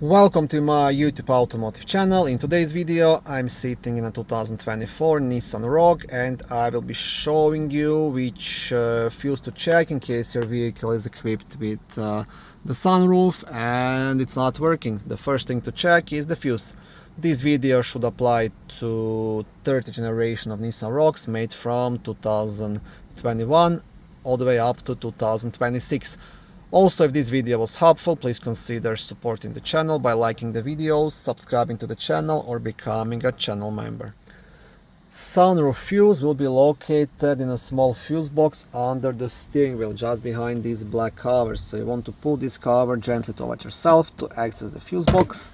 Welcome to my YouTube automotive channel. In today's video I'm sitting in a 2024 Nissan Rogue and I will be showing you which fuse to check in case your vehicle is equipped with the sunroof and it's not working. The first thing to check is the fuse. This video should apply to 30th generation of Nissan Rogues made from 2021 all the way up to 2026. Also, if this video was helpful, please consider supporting the channel by liking the videos, subscribing to the channel, or becoming a channel member. Sunroof fuse will be located in a small fuse box under the steering wheel, just behind these black covers. So you want to pull this cover gently towards yourself to access the fuse box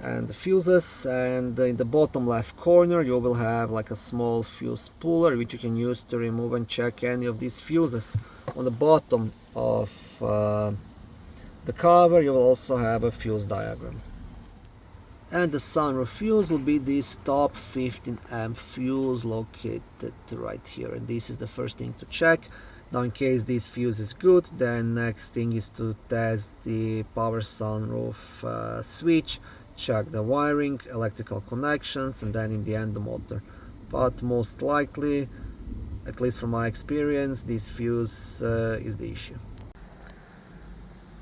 and the fuses. And in the bottom left corner you will have like a small fuse puller which you can use to remove and check any of these fuses. On the bottom of the cover you will also have a fuse diagram, and the sunroof fuse will be this top 15 amp fuse located right here, and this is the first thing to check. Now in case this fuse is good, then next thing is to test the power sunroof switch, check the wiring, electrical connections, and then in the end the motor. But most likely, at least from my experience, this fuse is the issue.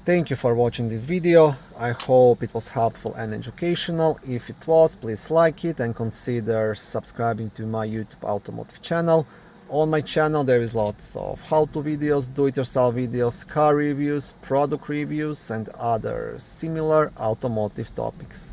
Thank you for watching this video. I hope it was helpful and educational. If it was, please like it and consider subscribing to my YouTube automotive channel. On my channel there is lots of how-to videos, do-it-yourself videos, car reviews, product reviews, and other similar automotive topics.